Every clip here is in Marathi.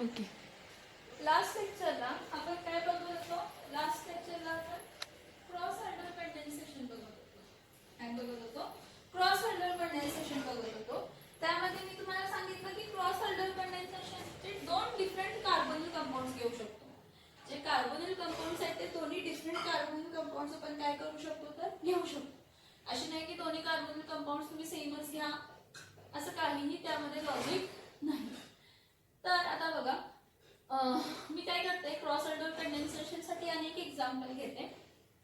ओके. लास्ट लेक्चरला आपण काय बघत होतो? लास्ट लेक्चरला आपण क्रॉस हायड्रल कंडेन्सेशन बघत होतो. काय बघत होतो? क्रॉस हायड्रल कंडेन्सेशन बघत होतो. त्यामध्ये मी तुम्हाला सांगितलं की क्रॉस हायड्रल कंडेन्सेशनचे दोन डिफरंट कार्बोनिल कंपाऊंड्स घेऊ शकतो. जे कार्बोनिल कंपाऊंड्स आहेत ते दोन्ही डिफरंट कार्बोनिल कंपाऊंड्स आपण काय करू शकतो तर घेऊ शकतो. असे नाही की दोन्ही कार्बोनिल कंपाऊंड्स तुम्ही सेमच घ्या, असं काहीही त्यामध्ये लॉजिक नाही. तर आता बघा, मी काय करते, क्रॉस हायड्रल कंडेन्सेशन साठी अनेक एक्झाम्पल घेते.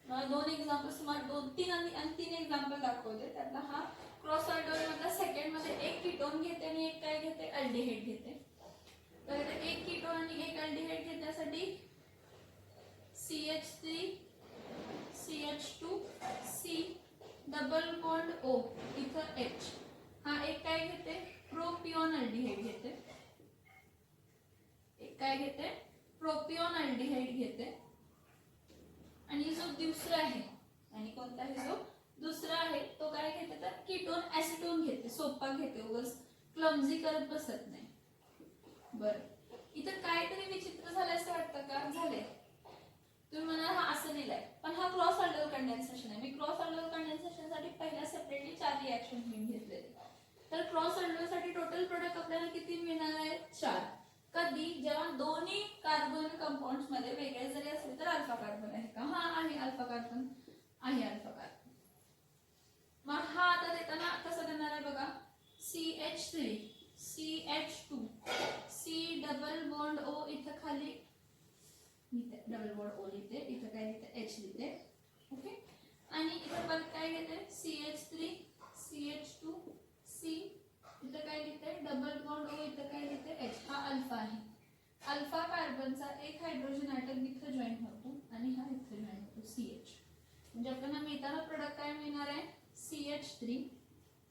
दोन एक्झाम्पल तुम्हाला तीन एक्झाम्पल दाखवते. त्यातला हा क्रॉस हायड्रल मधला सेकंड मध्ये एक कीटोन घेते आणि एक काय घेते, अल्डिहाइड घेते. तर एक कीटोन आणि एक अल्डिहाइड घेण्यासाठी CH3 CH2 C double bond O इथं H, हा एक काय घेते, प्रोपिऑन अल्डिहाइड घेते. एक काय घेते, प्रोपिऑन अल्डिहाइड घेते. आणि जो दुसरा आहे, आणि कोणता आहे जो दुसरा आहे तो काय घेते तर कीटोन ऍसिटोन घेते. सोपा घेते, उगाच क्लमझी करत बसत नाही. बरं, इथं काहीतरी विचित्र झालं असं वाटतं का? झालंय. तुम्ही म्हणाल हा असं लिहिलंय, पण हा क्रॉस हायड्रल कंडेन्सेशन आहे. मी क्रॉस हायड्रल कंडेन्सेशन साठी पहिल्या सेपरेटली 4 रिएक्शन घेतलेले. तर क्रॉस हायड्रल साठी टोटल प्रोडक्ट आपल्याला किती मिळणार आहे? 4. कधी? जेव्हा दोन्ही कार्बन कंपाऊंड्स मध्ये वेगळे जरी असले तर अल्फा कार्बन आहे का? हा आहे, अल्फा कार्बन आहे, अल्फा कार्बन. मग हा आता देताना कसं देणार आहे बघा, CH3 CH2 C double bond O इथं खाली डबल बॉन्ड O लिहिते, इथं काय लिहिते H लिहिते. ओके. आणि इथं परत काय घेते, CH3 CH2 C इथं काय लिहिते डबल बॉन्ड O, इथं काय लिहिते H. हा अल्फा आहे. अल्फा कार्बनचा एक हायड्रोजन ॲटम इथं जॉईन होतो आणि हा इथं जॉईन होतो CH. म्हणजे आपल्याला मिळताना प्रोडक्ट काय मिळणार आहे, CH3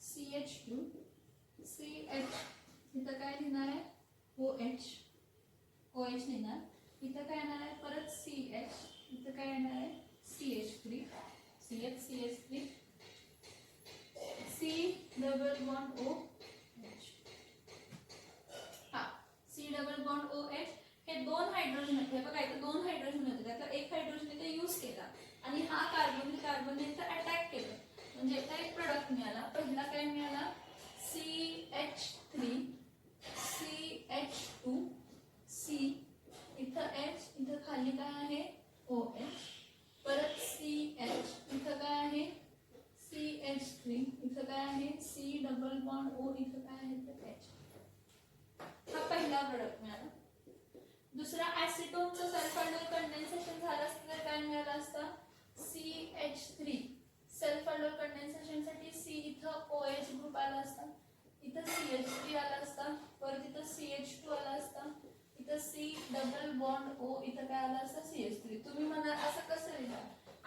CH2 CH, इथं काय लिहिणार आहे OH लिहिणार. इथं काय येणार आहे परत CH, इथं काय येणार आहे CH3 CH3 C double bond O H. हा C डबल बॉन्ड OH. हे दोन हायड्रोजन होते बघा, इथं दोन हायड्रोजन होते, त्यातला एक हायड्रोजन इथे यूज केला आणि हा कार्बन इथं अटॅक केलं. म्हणजे इथं एक प्रोडक्ट मिळाला. पहिला काय मिळाला, CH3 CH2 C इथं H, इथं खाली काय आहे OH, परत CH, इथं काय आहे CH3, इथं काय आहे C डबल बॉन्ड O, इथं काय आहे तर H. हा पहिला प्रोडक्ट मिळाला. दुसरा ऍसिटोनचं सेल्फ हायड्रल कंडेन्सेशन झालं असतं तर काय मिळालं असतं, CH3 सेल्फ हायड्रल कंडेन्सेशन साठी C इथं OH ग्रुप आला असता, इथं CH3 आला असता, परत इथं CH2 आला असता, इथं C डबल बॉन्ड O, इथं काय आलं असतं CH3. तुम्ही म्हणाल असं कसं लिहिलं?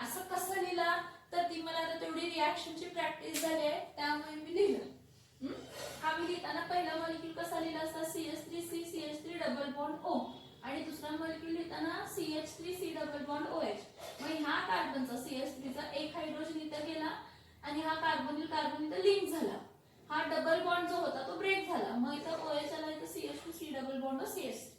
असं कसं लिहिला तर ती मला आता तेवढी रिॲक्शनची प्रॅक्टिस झाली आहे त्यामुळे मी लिहिलं. हा मी लिहिताना पहिला मॉलिक्यूल कसा लिहिला असता, CH3 CH3 double bond O, आणि दुसरा मॉलिक्यूल लिहिताना CH3 C double bond OH. मग ह्या कार्बनचा CH3 चा एक हायड्रोजन इथं गेला आणि हा कार्बन इथं लिंक झाला. हा डबल बॉन्ड जो होता तो ब्रेक झाला. मग इथं OH आला, इथं CH2 C double bond CH3.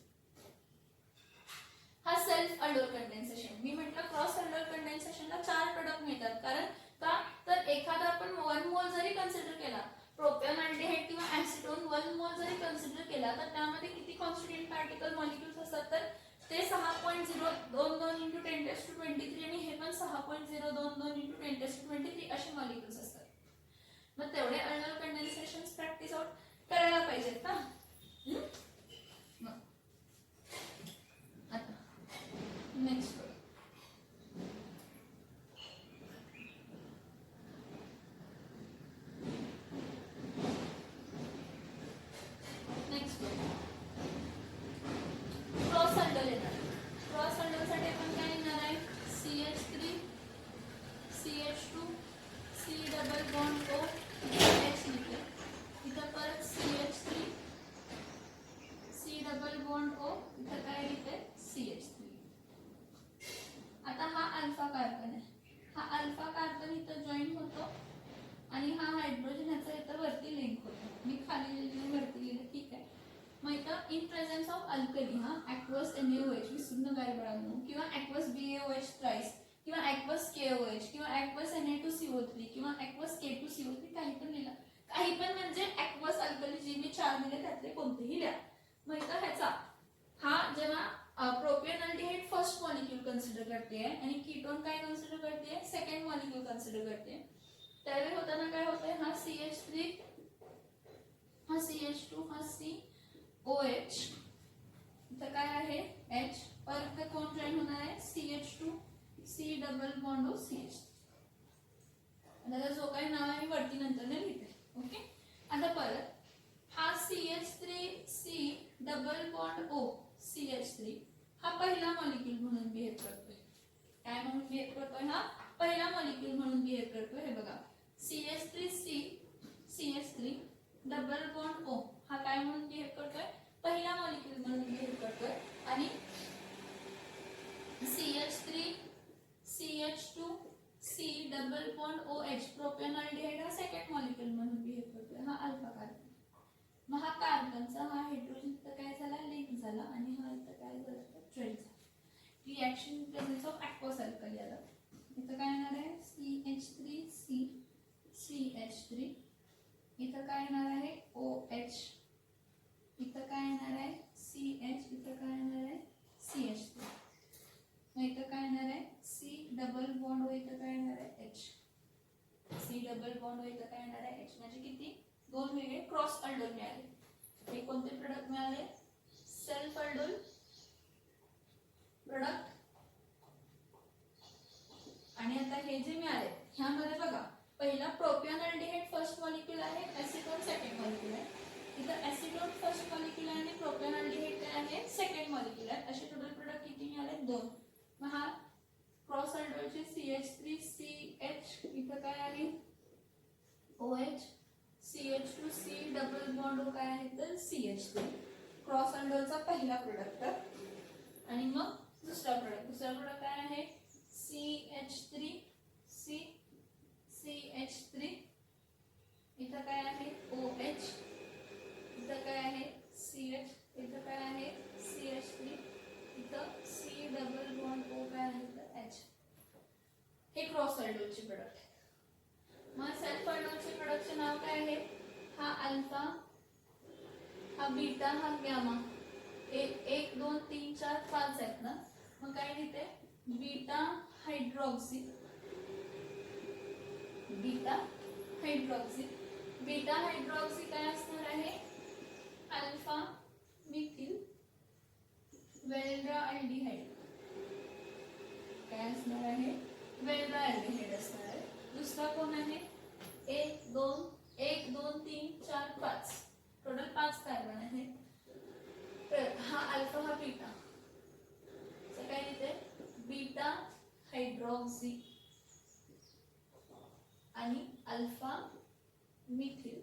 हा सेल्फ हायड्रल कंडेन्सेशन. मी म्हटलं क्रॉस हायड्रल कंडेन्सेशनला 4 प्रोडक्ट मिळतात. कारण का तर एखादा आपण 1 मोल जरी कन्सिडर केला, प्रोपियन अल्डिहाइड किंवा ऍसिटोन 1 मोल जरी कन्सिडर केला तर त्यामध्ये किती कॉन्स्टिट्यूएंट पार्टिकल मॉलिक्युल्स असतात तर ते 6.022 × 10⁻23 आणि हे पण 6.022 × 10⁻23 असे मॉलिक्युल्स असतात. मग तेवढे हायड्रल कंडेन्सेशन प्रॅक्टिस आउट करायला पाहिजेत ना. आता नेक्स्ट क्रॉस हायड्रल येणार. क्रॉस हायड्रल साठी आपण काय येणार आहे, CH3 CH2 C double bond O H लिहिते. इथं परत CH3 C double bond O, इथं काय लिहिते CH3. आता हा अल्फा कार्बन आहे. हा अल्फा कार्बन इथं जॉईन होतो आणि हा हायड्रोजन ह्याचा इथं वरती लिंक होतो. मी खाली लिहिलं वरती लिहिलं, ठीक आहे. मग इथं इन प्रेझेन्स ऑफ अल्कली हा ॲक्वस NaOH विसरू नका बाळांनो, किंवा ॲक्वस BaOH थ्राईस, किंवा ॲक्वस KOH, किंवा ॲक्वस Na2CO3, किंवा ॲक्वस K2CO3, काही पण लिहिला, काही पण म्हणजे ॲक्वस अल्कली जी मी 4 दिले त्यातले कोणतेही लिहा. मग इथं ह्याचा हा जेव्हा प्रोपियोनल्डिहाइड फर्स्ट मॉलिक्यूल कन्सिडर करते आणि कीटोन काय कन्सिडर करते, सेकंड मॉलिक्यूल कन्सिडर करते, त्यावेळी होताना काय होतंय, हा CH3, हा CH2, हा COH, इथं काय आहे H, परत कोण जॉईन होणार आहे CH2, C double bond O CH. आता जो काही नाव आहे वरती नंतर लिहिते. ओके, आता परत हा CH3C double bond O CH3 हा पहिला मॉलिक्यूल म्हणून बिहेव करतोय. काय म्हणून बिहेव करतोय, हा पहिला मॉलिक्यूल म्हणून बिहेव करतोय. हे बघा CH3C CH3 double bond O हा काय म्हणून बिहेव करतोय, पहिला मॉलिक्यूल म्हणून बिहेव करतोय. आणि CH3 CH2 C double bond OH प्रोपियोनल्डिहाइड हा सेकंड मॉलिक्यूल म्हणून बिहेव करतोय. हा अल्फा कार्बन. मग हा कार्बनचा हा हायड्रोजन इथं काय झाला, लिंक झाला, आणि हा इथं काय झाला, ट्रेड झाला. रिएक्शन प्रेझेन्स ऑफ ॲक्वस अल्कली आला. इथं काय येणार आहे CH3C CH3, इथं काय येणार आहे OH, इथं काय येणार आहे CH, इथं काय येणार आहे CH3, मग इथं काय येणार आहे C डबल बॉन्ड, इथं काय येणार आहे H, C डबल बॉन्ड, इथं काय येणार आहे H. म्हणजे किती, दोन वेगळे क्रॉस अल्डोल मिळाले. हे कोणते प्रोडक्ट मिळाले, सेल्फ अल्डोल प्रोडक्ट. आणि आता हे जे मिळाले ह्यामध्ये बघा, पहिला प्रोपियोनल्डिहाइड फर्स्ट मॉलिक्यूल आहे, ऍसिटोन सेकंड मॉलिक्यूल आहे. इथं ऍसिटोन फर्स्ट मॉलिक्यूल आहे आणि प्रोपियोनल्डिहाइड काय आहे, सेकंड मॉलिक्यूल आहे. असे टोटल प्रोडक्ट किती मिळाले, दोन. मग हा क्रॉस अल्डोलचे CH3CH, इथं काय आहे OH, CH2C डबल बॉन्ड काय आहे तर CH3, क्रॉस अल्डोलचा पहिला प्रोडक्ट. आणि मग दुसरा प्रोडक्ट काय आहे CH3C CH3, इथं काय आहे OH, इथं काय आहे CH, इथं काय आहे CH3, इथं C डबल बॉन्ड O काय आहे तर H. हे क्रॉस अल्डोलचे प्रोडक्ट आहेत. मग सेल्फ अल्डोलचे प्रोडक्टचे नाव काय आहे, हा अल्फा, हा बीटा, हा गॅमा. 1 2 3 4 5 आहेत ना, मग काय लिहिते beta hydroxy, beta hydroxy. Beta hydroxy काय असणार आहे, अल्फा मिथिल वेल्ड्राअल्डिहाइड, काय असणार आहे वेल्ड्राअल्डिहाइड असणार आहे. दुसरा कोण आहे 1 2 3 4 5, टोटल 5 कार्बन आहे. तर हा अल्फा, हा बीटा, काय लिहिते बीटा हायड्रॉक्सी आणि अल्फा मिथिल.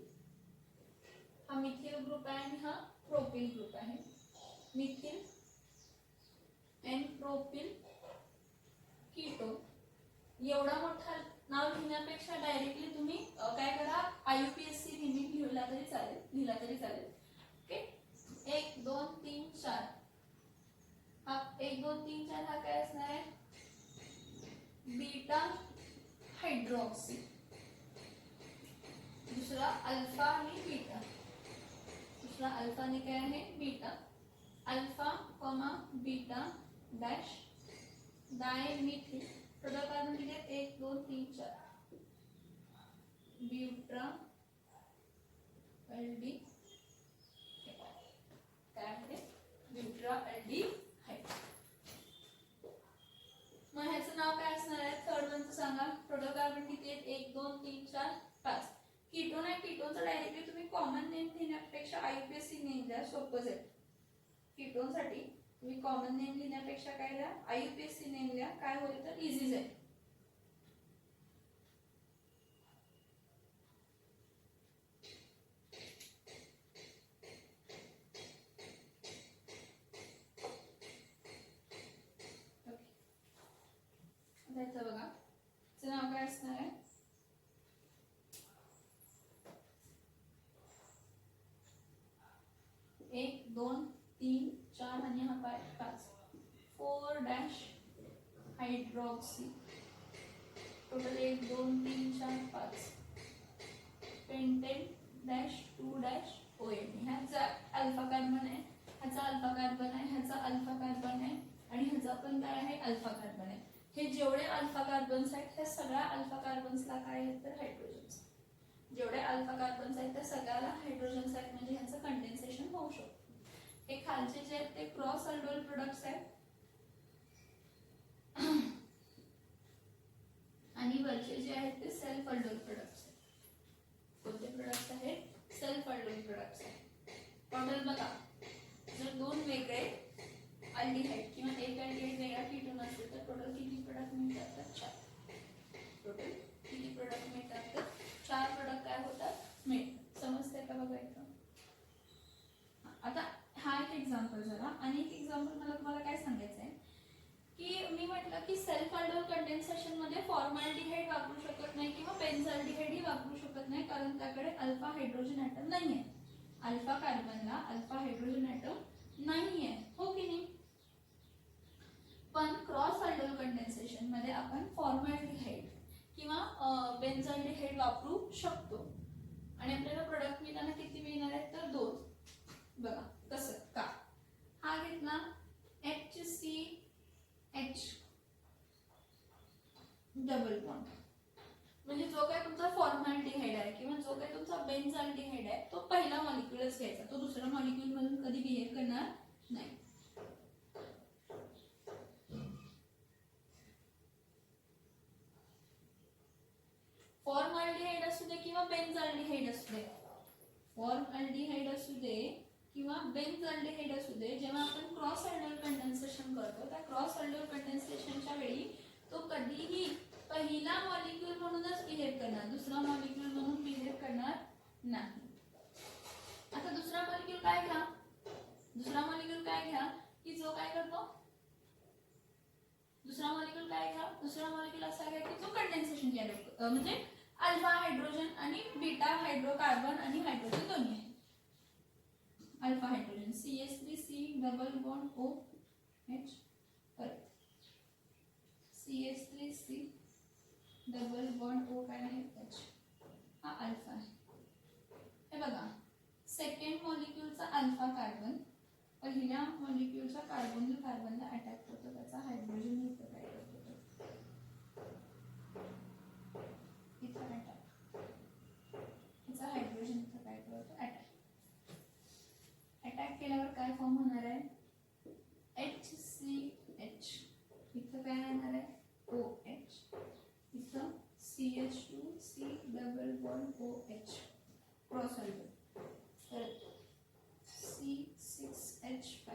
हा मिथिल ग्रुप आहे आणि हा प्रोपिल ग्रुप आहे. Methyl n propyl ketone. एवढा मोठा नाव लिहिण्यापेक्षा डायरेक्टली तुम्ही काय करा, IUPAC नेहमी लिहिला तरी चालेल. ओके, 1 2 3 4, हा 1 2 3 4 हा काय असणार आहे बीटा हायड्रॉक्सी. दुसरा अल्फा आणि बीटा, दुसरा अल्फा आणि काय आहे beta, alpha comma beta dash dimethyl. Total carbon किती आहेत 1 2 3 4, ब्युट्रा अल्डी काय आहे ब्युट्रा अल्डिहाइड. मग ह्याचं नाव काय असणार आहे, थर्ड वनचं सांगा. टोटल कार्बन किती आहेत 1 2 3 4 5. कीटोन आहे, कीटोनचं डायरेक्टली तुम्ही कॉमन नेम लिहिण्यापेक्षा IUPAC नेम द्या, सोपं जाईल. कीटोन साठी तुम्ही कॉमन नेम लिहिण्यापेक्षा काय लिहा IUPAC नेम लिहा, काय होईल तर इझी जाईल. त्याचं बघा नाव काय असणार आहे, 1 2 3 4 आणि हा 5 4 dash hydroxy total 1 2 3 4 5 pentane dash 2 dash ON ह्याचा अल्फा कार्बन आहे, ह्याचा अल्फा कार्बन आहे, ह्याचा अल्फा कार्बन आहे आणि ह्याचा पण काय आहे अल्फा कार्बन आहे. हे जेवढे अल्फा कार्बन्स आहेत त्या सगळ्या अल्फा कार्बन्सला काय आहेत तर हायड्रोजन्स. जेवढे अल्फा कार्बन्स आहेत त्या सगळ्याला हायड्रोजन्स आहेत म्हणजे ह्याचं कंडेन्सेशन होऊ शकतं. हे खालचे जे आहेत ते क्रॉस अल्डोल प्रोडक्ट्स आहेत आणि वरचे जे आहेत ते सेल्फ अल्डोल प्रोडक्ट्स आहेत. कोणते प्रोडक्ट्स आहेत सेल्फ अल्डोल प्रोडक्ट्स आहेत. टोटल बघा जर दोन वेगळे अल्डिहाइड किंवा एक अल्डिहाइड वेगळा कीटोन असेल तर टोटल किती प्रोडक्ट मिळतात तर 4. टोटल किती प्रोडक्ट मिळतात तर 4 प्रोडक्ट काय होतात मिळतात. समजतंय का बघा इथं. आता हा एक एक्झाम्पल झाला आणि एक एक्झाम्पल मला तुम्हाला काय सांगायचं आहे की मी म्हटलं की सेल्फ अल्डोल कंडेन्सेशन मध्ये फॉर्मल्डिहाइड वापरू शकत नाही किंवा बेन्झाल्डिहाइड ही वापरू शकत नाही कारण त्याकडे अल्फा हायड्रोजन ॲटम नाही आहे. अल्फा कार्बनला अल्फा हायड्रोजन ॲटम नाही आहे हो की नाही. पण क्रॉस अल्डोल कंडेन्सेशन मध्ये आपण फॉर्मल्डिहाइड किंवा बेन्झाल्डिहाइड वापरू शकतो आणि आपल्याला प्रोडक्ट मिळताना किती मिळणार आहेत तर 2. बघा कसं का हा घेतला HCH डबल बॉन्ड म्हणजे जो काही तुमचा फॉर्मल्डिहाइड आहे किंवा जो काही तुमचा बेन्झाल्डिहाइड आहे तो पहिला मॉलिक्युलच घ्यायचा, तो दुसऱ्या मॉलिक्युल मधून कधी बिहेव करणार नाही. फॉर्मल्डिहाइड असू दे किंवा बेन्झाल्डिहाइड असू दे, फॉर्मल्डिहाइड असू दे किंवा बेन्झाल्डिहाइड असू दे, जेव्हा आपण क्रॉस अल्डोल कंडेन्सेशन करतो त्या क्रॉस अल्डोल कंडेन्सेशनच्या वेळी तो कधीही पहिला मॉलिक्यूल म्हणूनच बिहेव करणार, दुसरा मॉलिक्यूल म्हणून बिहेव करणार नाही. आता दुसरा मॉलिक्यूल काय घ्या, दुसरा मॉलिक्यूल काय घ्या की जो काय करतो, दुसरा मॉलिक्यूल काय घ्या, दुसरा मॉलिक्यूल असा घ्या की जो कंडेन्सेशन कॅरियर म्हणजे अल्फा हायड्रोजन आणि बीटा हायड्रोकार्बन आणि हायड्रोजन दोन्ही आहे. Alpha hydrogen CH3C double bond OH परत CH3C डबल बॉन्ड O काय आहे H हा अल्फा आहे. हे बघा सेकंड मॉलिक्यूलचा अल्फा कार्बन पहिल्या मॉलिक्यूलच्या कार्बोनिल कार्बनला अटॅक होतो, त्याचा हायड्रोजन इथं काय करतो इथं अटॅक, त्याचा हायड्रोजन इथं काय करतो अटॅक. अटॅक केल्यावर काय फॉर्म होणार आहे HCH इथं काय येणार आहे OH इथं CH2C double bond OH cross aldol तर C6H5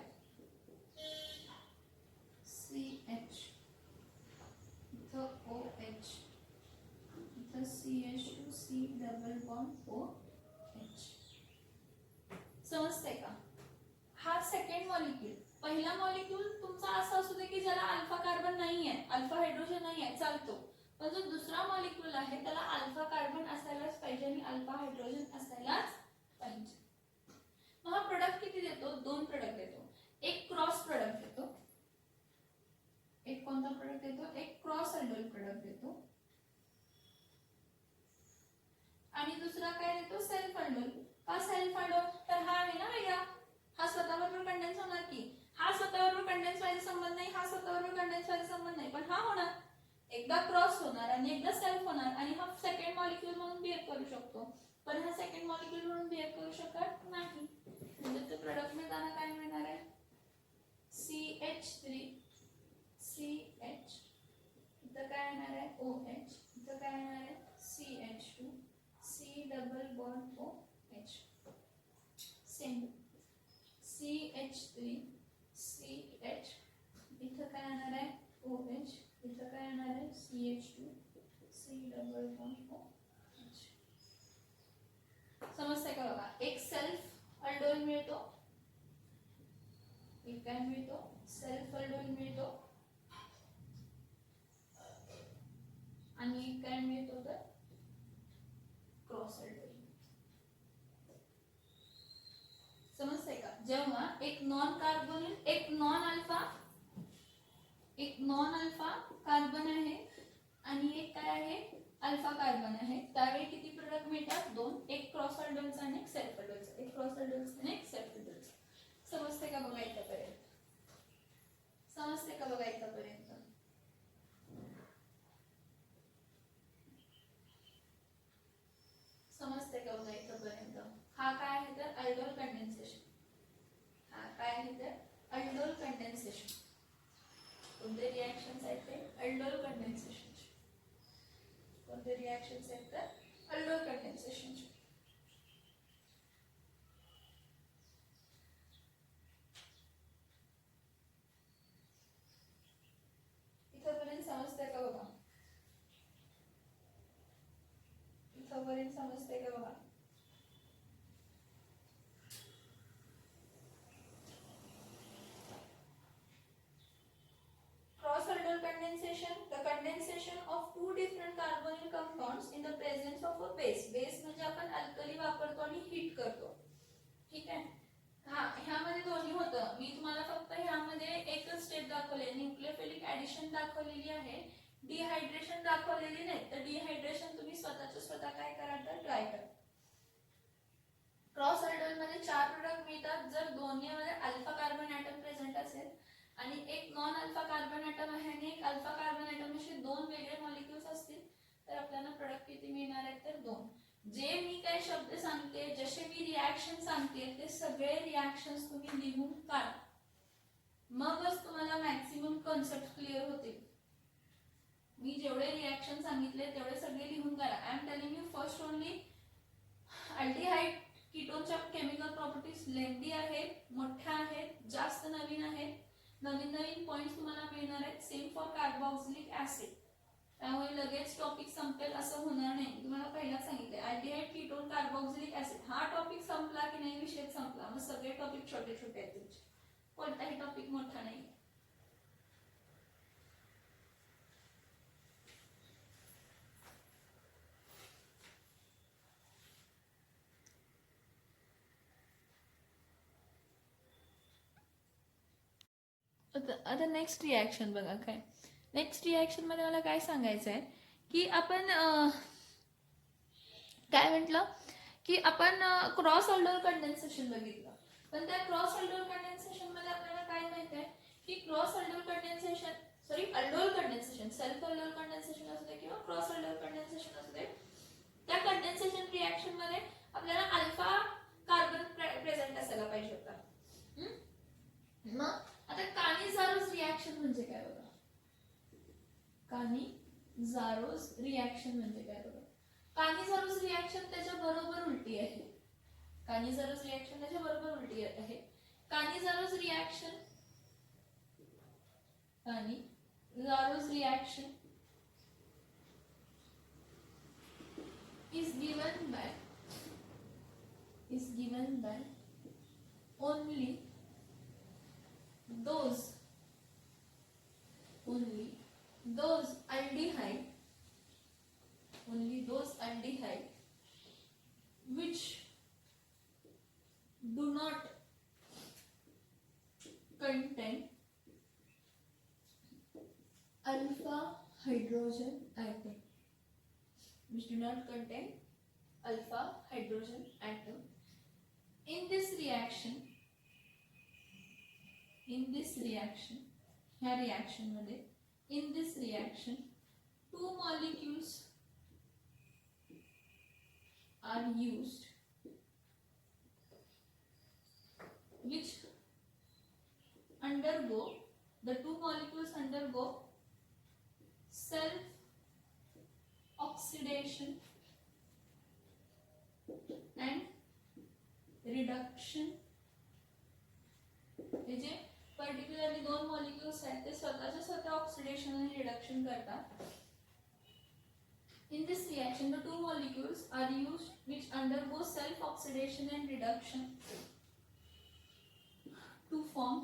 CH इथं OH इथं CH2C डबल बॉन्ड OH. समजतंय का. हा सेकंड मॉलिक्यूल, पहिला मॉलिक्यूल तुमचा असा असू दे की ज्याला अल्फा कार्बन नाही आहे, अल्फा हायड्रोजन नाही आहे चालतो, पण जो दुसरा मॉलिक्यूल आहे त्याला अल्फा कार्बन असायलाच पाहिजे आणि अल्फा हायड्रोजन असायलाच पाहिजे. मग हा प्रोडक्ट किती देतो, 2 प्रोडक्ट देतो. एक क्रॉस प्रोडक्ट देतो, एक कोणता प्रोडक्ट देतो, एक क्रॉस अल्डोल प्रोडक्ट देतो आणि दुसरा काय देतो सेल्फ अल्डोल. का सेल्फ अल्डोल तर हा आहे ना वेगळा, हा स्वतःबरोबर कंडेन्स होणार की, हा स्वतःबरोबर कंडेन्स व्हायचा संबंध नाही, हा स्वतःबरोबर कंडेन्स व्हायचा संबंध नाही, पण हा होणार एकदा क्रॉस होणार आणि एकदा सेल्फ होणार आणि हा सेकंड मॉलिक्यूल म्हणून बिहेव करू शकतो, पण हा सेकंड मॉलिक्यूल म्हणून बिहेव करू शकत नाही. म्हणजे तो प्रोडक्ट मिळताना काय मिळणार आहे CH3 CH इथं काय येणार आहे OH इथं काय येणार आहे CH2 C double bond OH same CH3 CH इथं काय येणार आहे OH इथं काय येणार आहे CH2 C double bond OH. समजतंय का बघा. एक सेल्फ अल्डोल मिळतो, एक काय मिळतो सेल्फ अल्डोल मिळतो आणि एक काय मिळतो तर क्रॉस अल्डोल. समजतंय का. जेव्हा एक नॉन अल्फा कार्बन आहे आणि एक काय आहे अल्फा कार्बन आहे, त्यावेळी किती प्रोडक्ट मिळतात? 2. एक क्रॉस ऑर्डरचा आणि एक सेल्फ ऑर्डरचा. एक क्रॉस ऑर्डरचा आणि एक सेल्फ ऑर्डरचा. समजते का बघा इथपर्यंत? समजते का बघा इथपर्यंत? समजते का बघा इथपर्यंत? हा काय आहे तर अल्डोल कंडेन्सेशन. हा काय आहे तर अल्डोल कंडेन्सेशन. कोणते रिएक्शन्स आहेत ते? Aldol condensation. कोणते रिएक्शन्स आहेत तर अल्डोल कंडेन्सेशन. इथपर्यंत समजते का बघा? इथपर्यंत समजते का बघा? Cross-aldol condensation, the condensation of two different carbonyl compounds in the presence of a base. Base म्हणजे आपण अल्कली वापरतो आणि हीट करतो. ठीक आहे? हा, ह्यामध्ये दोन्ही होतं. मी तुम्हाला फक्त ह्यामध्ये एकच स्टेप दाखवले, न्यूक्लियोफिलिक ऍडिशन दाखवलेली आहे, डिहायड्रेशन दाखवलेली नाही. तर डिहायड्रेशन तुम्ही स्वतः काय करा तर ट्राय करा. क्रॉस ऑर्डर मध्ये 4 प्रोडक्ट मिळतात जर दोन्हीमध्ये अल्फा कार्बन ऍटम प्रेझेंट असेल आणि एक नॉन अल्फा कार्बन ऍटम आहे आणि एक अल्फा कार्बन ऍटम असे 2 वेगळे मॉलिक्युल्स असतील तर आपल्याला प्रोडक्ट किती मिळणार आहेत तर 2. जे मी काय शब्द सांगते, जसे मी रिएक्शन सांगते ते सगळे रिएक्शन्स तुम्ही लिहून काढा, मगच तुम्हाला मॅक्सिमम कन्सेप्ट क्लिअर होतील. मी जेवढे रिएक्शन सांगितले तेवढे सगळे लिहून काढा. I am telling you first only aldehyde कीटोनच्या केमिकल प्रॉपर्टीज लेंदी आहेत, मोठ्या आहेत, जास्त नवीन आहेत. नवीन पॉइंट्स तुम्हाला मिळणार आहेत. Same for carboxylic acid. त्यामुळे लगेच टॉपिक संपेल असं होणार नाही. तुम्हाला पहिला सांगितले अल्डिहाइड कीटोन कार्बोक्सिलिक ऍसिड, हा टॉपिक संपला की नाही विषय संपला. मग सगळे टॉपिक छोटे छोटे आहेत तुमचे, कोणताही टॉपिक मोठा नाही. आता नेक्स्ट रिॲक्शन बघा. काय नेक्स्ट रिॲक्शन मध्ये मला काय सांगायचं आहे की आपण काय म्हटलं की आपण क्रॉस ऑर्डर कंडेन्सेशन बघितलं. पण त्या क्रॉस ऑर्डर कंडेन्सेशन मध्ये आपल्याला काय माहिती आहे की cross order condensation aldol condensation, self order condensation असू दे किंवा क्रॉस ऑर्डर कंडेन्सेशन असू दे, त्या कंडेन्सेशन रिॲक्शन मध्ये आपल्याला अल्फा कार्बन प्रेझेंट असायला पाहिजे होता. मग आता कानिझारोस रिॲक्शन म्हणजे काय बघा. कानिझारोस रिॲक्शन म्हणजे काय बघा. कानिझारोस रिॲक्शन त्याच्या बरोबर उलटी आहे. कानिझारोस रिॲक्शन त्याच्या बरोबर उलटी आहे. कानिझारोस reaction is given by only those aldehyde which do not contain alpha hydrogen atom. In this reaction two molecules are used which undergo self oxidation and reduction. हे जे पर्टिक्युलरली 2 मॉलिक्युल्स आहेत ते स्वतः ऑक्सिडेशन आणि रिडक्शन करतात. In this reaction the 2 molecules are used which undergo self oxidation and reduction to form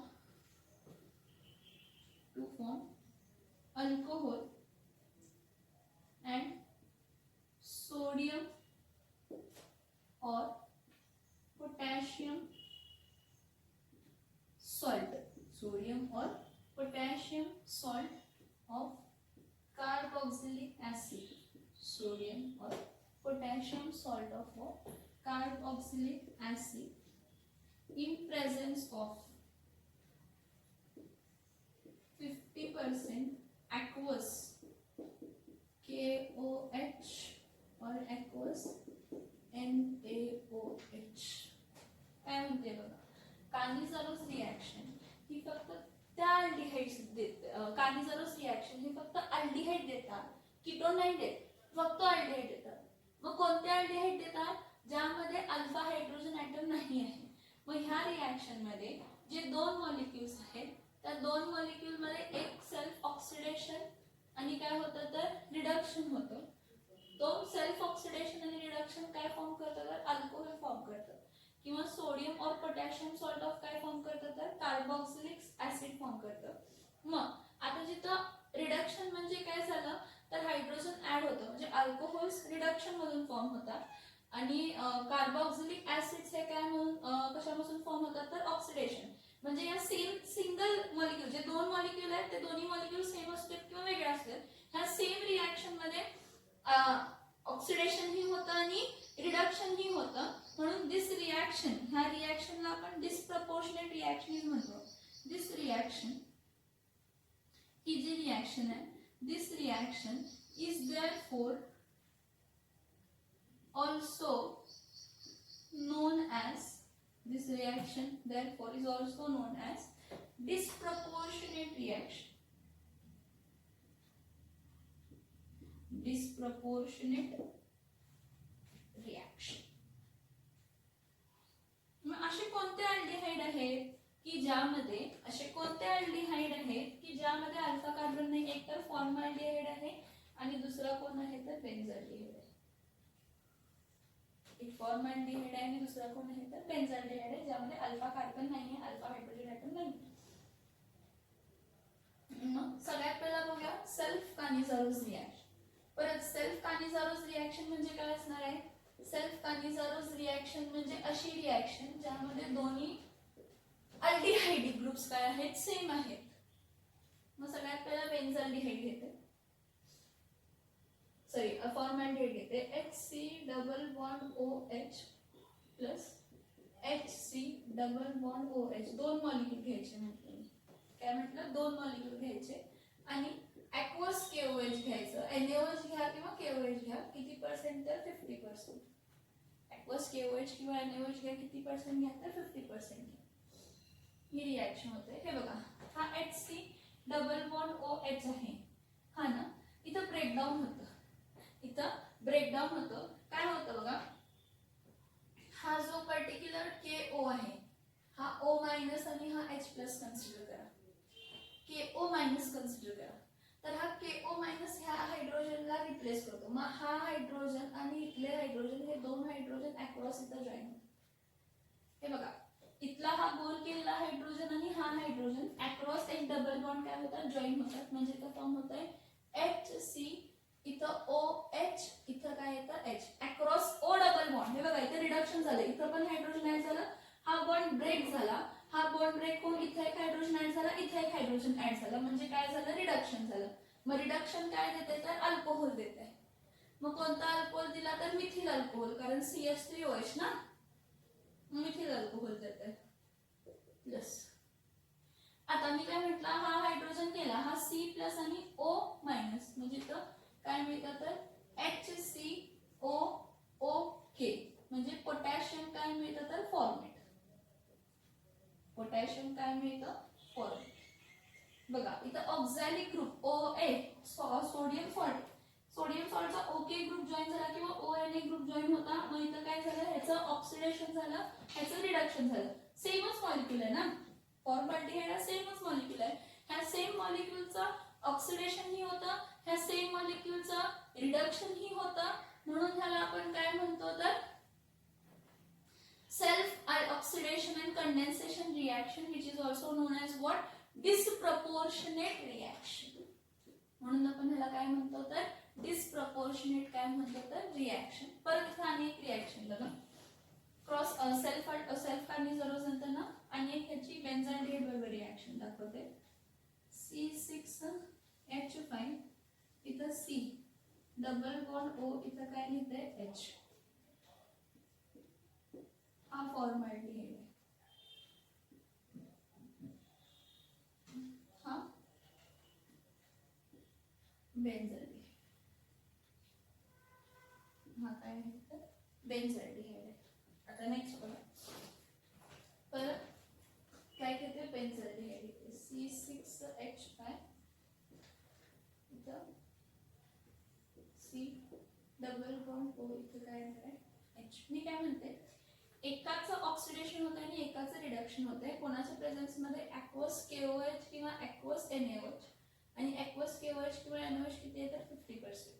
alcohol and sodium or potassium sodium or potassium salt of carboxylic acid, sodium or potassium salt of what? Carboxylic acid in presence of 50% aqueous KOH or aqueous NaOH. काय म्हणते बघा, कानिझारोस रिॲक्शन ही फक्त त्या अल्डिहाइड्स देते. कानिझारोस रिॲक्शन हे फक्त अल्डिहाइड देतात, कीटोन नाही देत, फक्त अल्डिहाइड देतात. मग कोणते अल्डिहाइड देतात? ज्यामध्ये अल्फा हायड्रोजन ॲटम नाही आहे. मग ह्या रिॲक्शन मध्ये जे दोन मॉलिक्युल्स आहेत त्या दोन मॉलिक्युल मध्ये एक सेल्फ ऑक्सिडेशन आणि काय होतं तर रिडक्शन होतं. तो सेल्फ ऑक्सिडेशन आणि रिडक्शन काय फॉर्म करतं तर अल्कोहोल फॉर्म करतं, किंवा सोडियम और पोटॅशियम सॉल्ट ऑफ काय फॉर्म करतं तर कार्बोक्सिलिक ऍसिड फॉर्म करतं. मग आता जिथं रिडक्शन म्हणजे काय झालं तर हायड्रोजन ऍड होतं, म्हणजे अल्कोहोल्स रिडक्शन मधून फॉर्म होतात आणि कार्बोक्सिलिक ऍसिड्स हे काय म्हणून कशापासून फॉर्म होतात तर ऑक्सिडेशन. म्हणजे या सिंगल मॉलिक्यूल जे दोन मॉलिक्यूल आहेत ते दोन्ही मॉलिक्यूल सेम असतात किंवा वेगळे असतात. ह्या सेम रिॲक्शन मध्ये ऑक्सिडेशन ही होतं आणि रिडक्शन ही होतं. म्हणून दिस रिॲक्शन, ह्या रिॲक्शनला आपण डिस्प्रपोर्शनेट रिॲक्शन म्हणतो. दिस रिॲक्शन ही जी रिॲक्शन आहे, this reaction is therefore also known as, this reaction therefore is also known as disproportionate reaction. Disproportionate reaction. मग असे कोणते अल्डिहाइड आहेत की ज्यामध्ये, असे कोणते अल्डिहाइड आहेत की ज्यामध्ये अल्फा कार्बन नाही? एक तर फॉर्मल्डिहाइड आहे आणि दुसरा कोण आहे तर बेन्झाल्डिहाइड आहे. एक फॉर्मल्डिहाइड आहे आणि दुसरा कोण आहे तर बेन्झाल्डिहाइड आहे, ज्यामध्ये अल्फा कार्बन नाही आहे, अल्फा हायड्रोजन ॲटम नाही. मग सगळ्यात पहिला बघूया सेल्फ कानिझारोस रिॲक्शन. परत सेल्फ कानिझारोस रिॲक्शन म्हणजे काय असणार आहे? सेल्फ कानिझारोस रिॲक्शन म्हणजे अशी रिॲक्शन ज्यामध्ये दोन्ही अल्डिहाइड ग्रुप्स काय आहेत सेम आहेत. मग सगळ्यात पहिला बेन्झाल्डिहाइड घेते, सॉरी फॉर्मल्डिहाइड घेते, HC double bond OH plus HC double bond OH. दोन मॉलिक्यूल घ्यायचे म्हटलं मी. काय म्हटलं? दोन मॉलिक्यूल घ्यायचे आणि aqueous KOH घ्यायचं. NaOH घ्या किंवा KOH घ्या, किती पर्सेंट तर 50%. aqueous KOH किंवा NaOH घ्या, किती पर्सेंट घ्या तर 50% घ्या. ही रिॲक्शन होते. हे बघा, हा HC डबल बॉन्ड OH आहे, हा ना. इथं ब्रेकडाऊन होतं, इथं ब्रेकडाऊन होतं. काय होतं बघा, हा जो पर्टिक्युलर KO आहे हा O मायनस आणि हा H प्लस कन्सिडर करा, KO मायनस कन्सिडर करा. तर हा KO मायनस ह्या हायड्रोजनला रिप्लेस करतो. मग हा हायड्रोजन आणि इथले हायड्रोजन हे दोन हायड्रोजन अक्रॉस इथं जॉईन होतात. हे बघा, इथला हा गोल केलेला हायड्रोजन आणि हा हायड्रोजन अक्रॉस एक डबल बॉन्ड काय होतात जॉईन होतात. म्हणजे इथं फॉर्म होत आहे HC, इथं OH, इथं काय येतं H, across O double bond. हे बघा इथे रिडक्शन झालं, इथं पण हायड्रोजन ऍड झालं, हा बॉन्ड ब्रेक झाला, हा बॉन्ड ब्रेक होऊन इथे एक हायड्रोजन ऍड झाला, इथे एक हायड्रोजन ऍड झाला. म्हणजे काय झालं? रिडक्शन झालं. मग रिडक्शन काय देते तर अल्कोहोल देते. मग कोणता अल्कोहोल दिला तर मिथिल अल्कोहोल, कारण CH3OH ना, मिथिल अल्कोहोल देते प्लस. आता मी काय म्हटलं, हा हायड्रोजन केला, हा C प्लस आणि O मायनस, म्हणजे इथं काय मिळतं तर HCOOK, म्हणजे पोटॅशियम काय मिळतं तर फॉर्मेट. पोटॅशियम काय मिळतं फॉर्मेट. बघा इथं oxalic group OA, sodium salt, sodium सॉल्टचा OK ग्रुप जॉईन झाला किंवा ONA ग्रुप जॉईन होता. मग इथं काय झालं, ह्याचं ऑक्सिडेशन झालं, ह्याचं रिडक्शन झालं. सेमच मॉलिक्यूल आहे ना, फॉर्मल्डिहाइड हा सेमच मॉलिक्यूल आहे. ह्या सेम मॉलिक्यूलचा ऑक्सिडेशन ही होतं, ह्या सेम मॉलिक्यूलचा रिडक्शन ही होतं. म्हणून ह्याला आपण काय म्हणतो तर self oxidation and condensation reaction, which is also known as what? Disproportionate reaction. म्हणून आपण ह्याला काय म्हणतो तर डिसप्रपोर्शनेट काय म्हणतो तर रिॲक्शन. परत आणि एक रिॲक्शन बघा, क्रॉस सेल्फ कानिझारोस नंतर ना आणि एक ह्याची बेन्झाल्डिहाइड बरोबर रिॲक्शन. रिॲक्शन दाखवते. C6H5 इथं C डबल बॉन्ड O इथं काय लिहिते H. हा फॉर्मॅलिटीहाइड आहे. हा बेन्झाल्डिहाइड. हा काय आहे तर बेन्झाल्डिहाइड आहे. आता नेक्स्ट बघा. परत काय घेते बेन्झाल्डिहाइड येते C6H5 इथं C डबल बॉन्ड O इथं काय आहे H. मी काय म्हणते एकाचं ऑक्सिडेशन होत आहे आणि एकाचं रिडक्शन होत आहे. कोणाच्या प्रेझेन्स मध्ये ॲक्वस KOH किंवा ॲक्वस NaOH. आणि ॲक्वस KOH किंवा NaOH किती आहे तर 50%.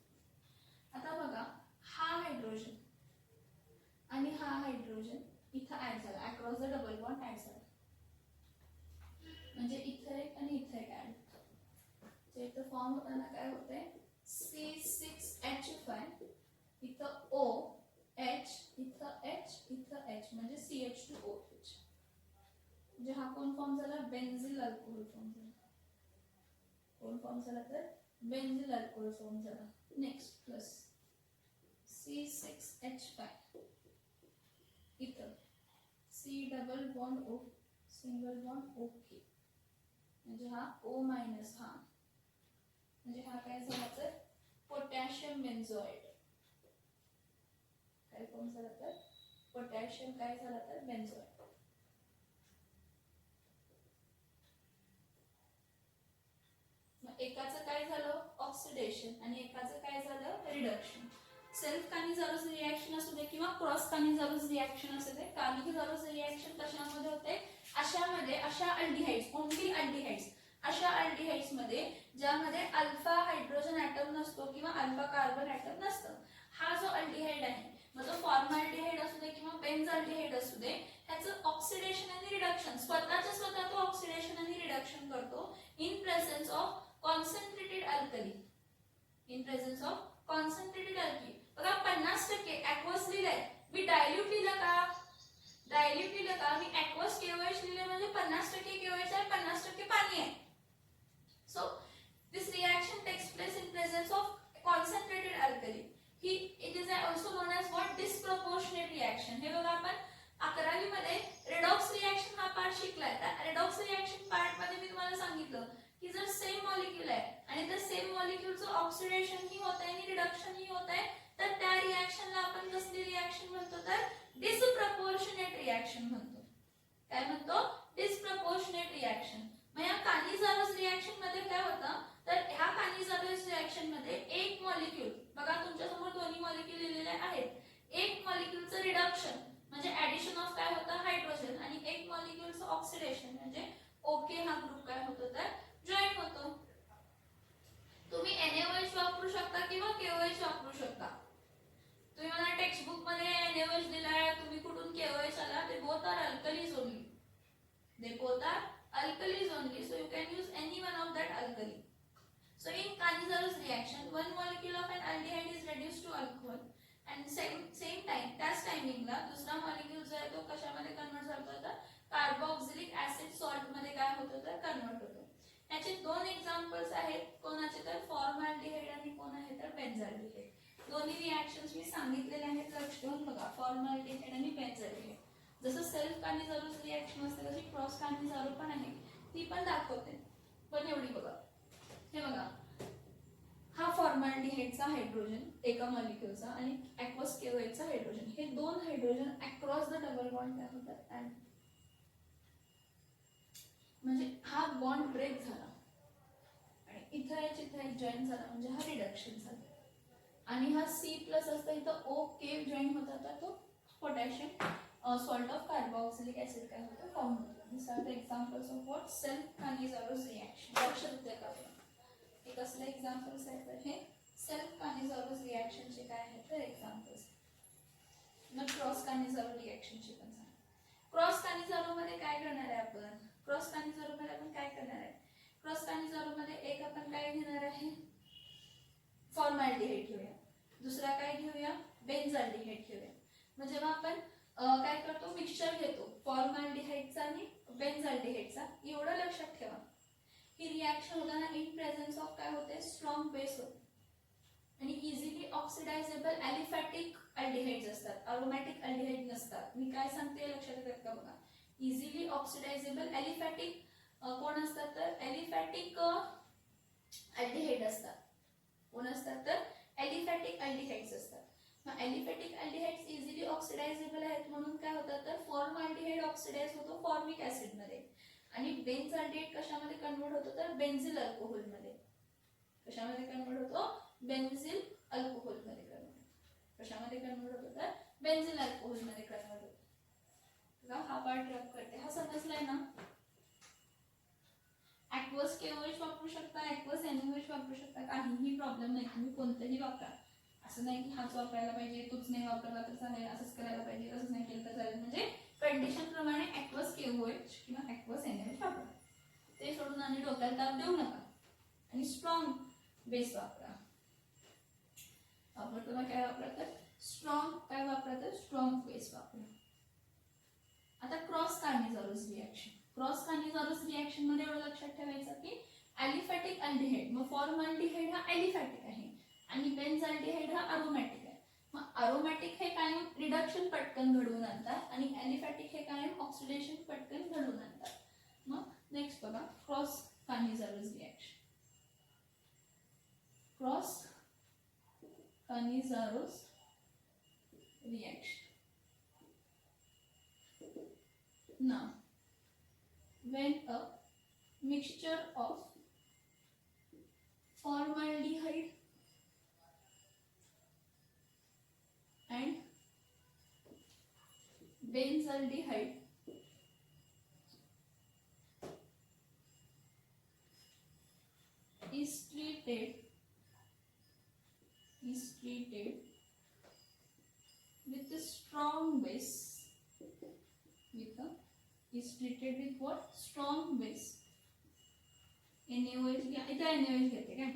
आता बघा हा हायड्रोजन आणि हा हायड्रोजन इथं ऍड झाला. Across the double bond add झाला. म्हणजे इथं एक आणि इथं एक ऍड होतं. इथं फॉर्म होताना काय होतंय C6H5 इथं O H इथं H इथं H म्हणजे CH2OH. म्हणजे हा कोण फॉर्म झाला बेन्झिल अल्कोहोल फॉर्म झाला. कोण फॉर्म झाला तर बेन्झिल अल्कोहोल फॉर्म झाला. नेक्स्ट प्लस C6H5 इथं C double bond O single bond OK. म्हणजे हा O मायनस हा म्हणजे हा काय झाला तर पोटॅशियम बेन्झोएट. काय फॉर्म झाला तर पोटॅशियम काय झाला तर बेन्झोएट. एकाचं काय झालं ऑक्सिडेशन आणि एकाचं काय झालं रिडक्शन. सेल्फ कानिझारोस रिॲक्शन असू दे किंवा क्रॉस कानिझारोस रिॲक्शन असू दे. कानिझारोस रिॲक्शन कशामध्ये होते अशामध्ये अशा अल्डिहाइड्स ओनली अल्डिहाइड्स अशा अल्डिहाइड्स मध्ये ज्यामध्ये अल्फा हायड्रोजन ॲटम नसतो किंवा अल्फा कार्बन ॲटम नसतं. हा जो अल्डिहाइड आहे मग तो फॉर्मॅल्डिहाइड असू दे किंवा बेन्झाल्डिहाइड असू दे ह्याचं ऑक्सिडेशन आणि रिडक्शन स्वतःच्या स्वतः तो ऑक्सिडेशन आणि रिडक्शन करतो in presence of concentrated alkali. In presence of concentrated alkali. बघा 50% ॲक्वस लिहिलंय मी डायल्यूट लिहिलं का डायल्यूट लिहिलं का मी ॲक्वस KOH लिहिले म्हणजे 50% KOH आहे 50% पाणी आहे. So this reaction takes place in presence of concentrated alkali. ही it is also known as what disproportionate reaction. हे बघा आपण 11वी मध्ये रेडॉक्स रिॲक्शन हा पार्ट शिकलाय. त्या रेडॉक्स रिॲक्शन पार्ट मध्ये मी तुम्हाला सांगितलं की जर सेम मॉलिक्यूल आहे आणि त्या सेम मॉलिक्यूलचं ऑक्सिडेशन ही होत आहे आणि रिडक्शन ही होत आहे तर त्या रिॲक्शनला आपण कसली रिॲक्शन म्हणतो तर डिस्प्रपोर्शनेट रिॲक्शन म्हणतो. काय म्हणतो डिस्प्रपोर्शनेट रिॲक्शन. मग या कानिझारोस रिॲक्शन मध्ये काय होतं तर ह्या कानिझारोस रिॲक्शन मध्ये एक मॉलिक्यूल बघा तुमच्या समोर दोन्ही मॉलिक्यूल लिहिलेले आहेत. एक मॉलिक्यूलचं रिडक्शन म्हणजे ऍडिशन ऑफ काय होतं हायड्रोजन आणि एक मॉलिक्यूलचं ऑक्सिडेशन म्हणजे OK हा ग्रुप काय होतो तर जॉईन होतो. तुम्ही NaOH वापरू शकता किंवा KOH वापरू शकता. तुम्ही मला टेक्स्ट बुक मध्ये NaOH दिलाय तुम्ही कुठून KOH आला ते both are alkalis only. They both are alkalis only, so you can use any one of that alkali. So in Canisar's reaction, one molecule of an aldehyde is reduced to alcohol, and same time त्याच टायमिंगला दुसरा मॉलिक्यूल जो आहे तो कशामध्ये कन्वर्ट होतो तर कार्बोक्सिलिक ऍसिड सॉल्ट मध्ये काय होतो तर कन्वर्ट होतो. याचे दोन एक्झाम्पल्स आहेत कोणाचे तर फॉर्मॅल्डिहाइड आणि कोण आहे तर बेन्झाल्डिहाइड. दोन्ही रिॲक्शन्स मी सांगितलेले आहेत लक्ष देऊन बघा फॉर्मॅल्डिहाइड आणि बेन्झाल्डिहाइड. जसं सेल्फ कानिझारोस रिॲक्शन असते तशी क्रॉस कानिझारो पण आहे ती पण दाखवते. पण एवढी बघा हे बघा हा फॉर्मॅल्डिहाइडचा हायड्रोजन एका मॉलिक्यूलचा आणि ॲक्वस KOHचा हायड्रोजन हे दोन hydrogen across the double bond काय होतात अँड म्हणजे हा बॉन्ड ब्रेक झाला आणि इथं एक जॉईन झाला म्हणजे हा रिडक्शन झाला आणि हा C+ असता इथं OK जॉईन होता तर तो potassium salt of carboxylic acid काय होतं फॉर्म होतो. This are the examples of what self Cannizzaro's reaction. लक्षात द्या का हे कसले एक्झाम्पल्स आहेत तर हे सेल्फ कानिझारोस रिॲक्शनचे काय आहेत तर एक्झाम्पल्स. मग क्रॉस कानिझारो रिॲक्शनचे पण सांगा. क्रॉस कानिझारो मध्ये काय करणार आहे आपण क्रॉस कानिझारो मध्ये आपण काय करणार आहे क्रॉस कानिझारो मध्ये एक आपण काय घेणार आहे फॉर्मॅल्डिहाइड घेऊया दुसरा काय घेऊया बेन्झाल्डिहाइड घेऊया. मग जेव्हा आपण काय करतो, मिक्सचर घेतो फॉर्मल्डिहाइडचा आणि बेन्झाल्डिहाइडचा. एवढं लक्षात ठेवा, ही रिॲक्शन होताना इन प्रेझेन्स ऑफ काय होते, स्ट्रॉंग बेस होते आणि इझिली ऑक्सिडायझेबल ॲलिफॅटिक अल्डिहाइड्स असतात, अरोमॅटिक अल्डिहाइड नसतात. मी काय सांगते लक्षात येतात का बघा. इझिली ऑक्सिडायझेबल ॲलिफॅटिक कोण असतात, तर ॲलिफॅटिक अल्डिहाइड असतात. कोण असतात, तर ॲलिफॅटिक अल्डिहाइड्स असतात. मग ॲलिफॅटिक अल्डिहाइड्स इझिली ऑक्सिडायझेबल आहेत म्हणून काय होतं, तर फॉर्मल्डिहाइड ऑक्सिडाइज होतो फॉर्मिक ऍसिड मध्ये आणि बेन्झाल्डिहाइड कशामध्ये कन्वर्ट होतो, तर बेन्झिल अल्कोहोल मध्ये. कशामध्ये कन्वर्ट होतो, बेन्झिल अल्कोहोल मध्ये कन्वर्ट. कशामध्ये कन्वर्ट होतो, तर बेन्झिल अल्कोहोल मध्ये कन्वर्ट होतो. हा पार्ट ड्रॉप करते. हा समजलाय ना. ऍक्वस केओएच वापरू शकता, ऍक्वस एनओएच वापरू शकता, काहीही प्रॉब्लेम नाही, तुम्ही कोणतेही वापरा. असं नाही की हाच वापरायला पाहिजे, तूच नाही वापरला तर चालेल, असंच करायला पाहिजे, तसंच नाही केलं तर चालेल. म्हणजे कंडिशन प्रमाणे ऍक्वस केओएच किंवा ऍक्वस एनओएच वापरा. ते सोडून आणि डोक्याला ताप देऊ नका आणि स्ट्रॉंग बेस वापरा. वापरताना काय वापरतात, स्ट्रॉंग काय वापरतात, स्ट्रॉंग बेस वापरा. आता cross Cannizzaro's reaction. Cross Cannizzaro's reaction मध्ये एवढं लक्षात ठेवायचं की ॲलिफॅटिक अल्डिहाइड, मग फॉर्मल्डिहाइड हा ॲलिफॅटिक आहे आणि बेन्झाल्डिहाइड हा अरोमॅटिक आहे. मग अरोमॅटिक हे कायम रिडक्शन पटकन घडवून आणतात आणि ॲलिफॅटिक हे कायम ऑक्सिडेशन पटकन घडवून आणतात. मग नेक्स्ट बघा, cross Cannizzaro's reaction. Cross Cannizzaro's reaction. Now, when a mixture of formaldehyde and benzaldehyde is treated with a strong base, is treated with what, strong base. NaOH घ्या, इथे NaOH घेते काय,